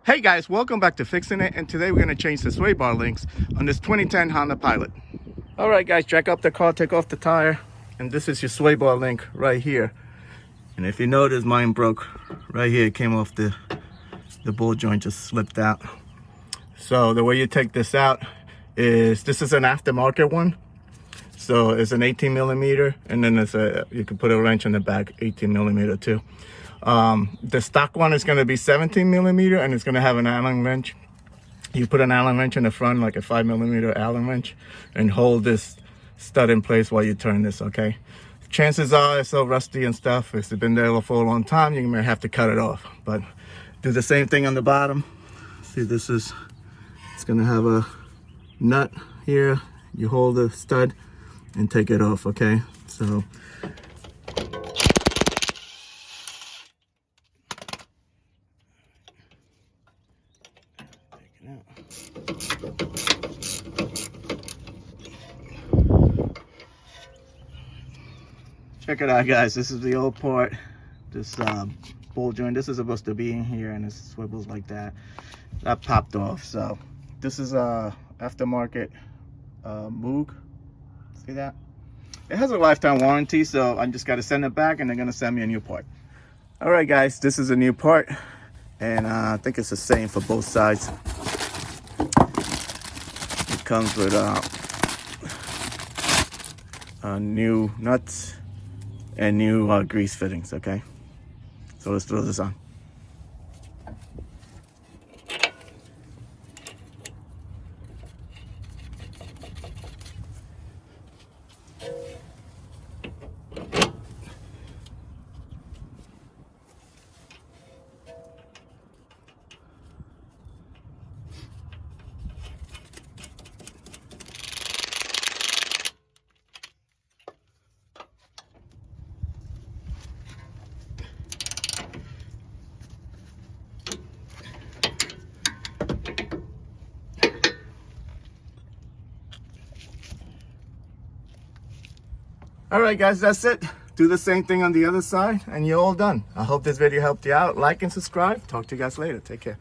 Hey guys, welcome back to Fixing It, and today we're going to change the sway bar links on this 2010 Honda Pilot. Alright guys, jack up the car, take off the tire, and this is your sway bar link right here. And if you notice, mine broke right here. It came off the ball joint, just slipped out. So the way you take this out is, this is an aftermarket one. So it's an 18 millimeter, and then you can put a wrench in the back, 18 millimeter too. The stock one is going to be 17 millimeter, and it's going to have an Allen wrench. You put an Allen wrench in the front, like a 5 millimeter Allen wrench, and hold this stud in place while you turn this, okay? Chances are it's so rusty and stuff, it's been there for a long time, you may have to cut it off. But do the same thing on the bottom. See, it's going to have a nut here. You hold the stud and take it off, okay? So check it out, guys. This is the old part. This ball joint, this is supposed to be in here, and it swivels like that. That popped off. So this is a aftermarket Moog. See that? It has a lifetime warranty, so I just got to send it back, and they're gonna send me a new part. All right, guys, this is a new part, and I think it's the same for both sides. It comes with new nuts and new grease fittings, okay? So let's throw this on. All right, guys, that's it. Do the same thing on the other side, and you're all done. I hope this video helped you out. Like and subscribe. Talk to you guys later. Take care.